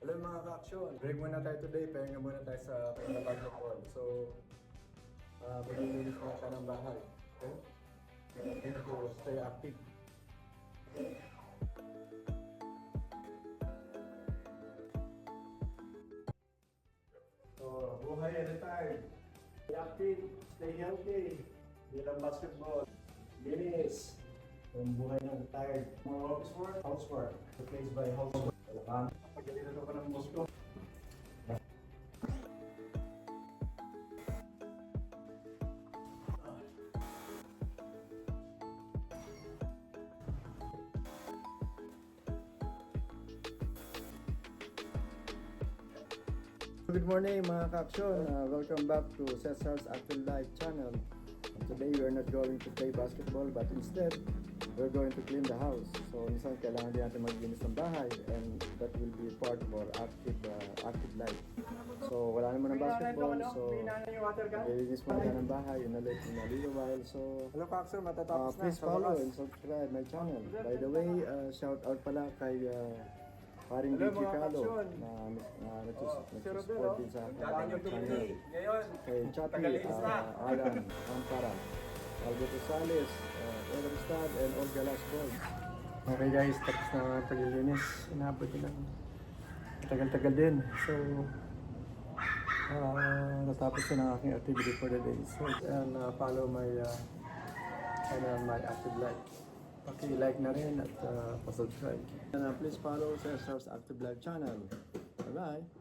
Hello mga ka-aksyon, break muna tayo today, pahinga muna tayo sa basketball. So, maglilinis muna tayo ng bahay. Okay? Kaya to stay active. So, buhay anytime. Stay active, stay healthy. Bilang basketball, linis. Yung buhay ng retired. More office work, housework. Replaced by housework. Kailangan, pagkalito ko ng Moscow. Good morning mga ka-aksyon. Welcome back to Cesar's Active Life channel. Today we are not going to play basketball but instead we're going to clean the house. So minsan kailangan din natin maglinis ng bahay and that will be part of our active life. So wala naman ng basketball, so maglilinis muna tayo ng bahay in a little while. So Hello ka-aksyon, matatapos na. please follow and subscribe my channel. By the way, shout out pala kay Paring Hello, DJ mga Calo kapsyon. na Sir Rodel, nag-support din sa Dati aking yung channel. pinili. Ngayon, Kay Chappy, tagalinis na. Alan, Ampara, Alberto Sales, Edward Stad, and Olga Las Boys. Okay guys, tapos na ang paglilinis. Inabot din lang. Tagal-tagal din. So, natapos na ang aking activity for the day. So, and follow my active life. Paki-like na rin at pa-subscribe. And please follow Cesar's Active Life channel. Bye-bye!